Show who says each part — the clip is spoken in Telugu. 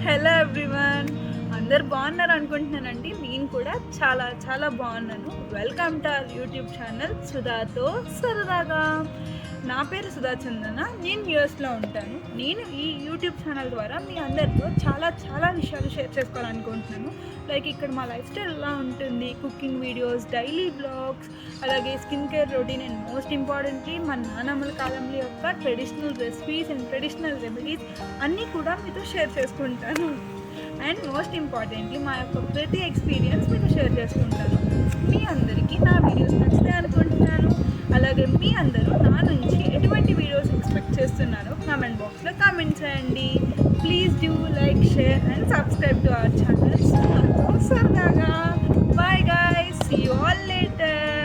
Speaker 1: హలో ఎవ్రీవన్, అందరు బాగున్నారు అనుకుంటున్నానండి. నేను కూడా చాలా చాలా బాగున్నాను. Welcome to our YouTube channel సుధాతో సరదాగా. నా పేరు సుధా చందన. నేను యూఎస్లో ఉంటాను. నేను ఈ యూట్యూబ్ ఛానల్ ద్వారా మీ అందరితో చాలా చాలా విషయాలు షేర్ చేసుకోవాలనుకుంటున్నాను. లైక్ ఇక్కడ మా లైఫ్ స్టైల్ ఎలా ఉంటుంది, కుకింగ్ వీడియోస్, డైలీ బ్లాగ్స్, అలాగే skin care routine and most importantly మా నానమ్మల కాలంలో యొక్క traditional recipes and traditional remedies అన్నీ కూడా మీతో షేర్ చేసుకుంటాను. అండ్ మోస్ట్ ఇంపార్టెంట్లీ మా యొక్క ప్రతి ఎక్స్పీరియన్స్ మీతో షేర్ చేసుకుంటాను. మీ అందరికీ నా వీడియోస్ నచ్చుతాయి అనుకుంటున్నాను. అలాగే మీ అందరూ నా నుంచి ఎటువంటి వీడియోస్ ఎక్స్పెక్ట్ చేస్తున్నారో కామెంట్ బాక్స్లో కామెంట్ చేయండి. Please do like, share and subscribe to our channel సరదాగా. Bye guys, see you all later.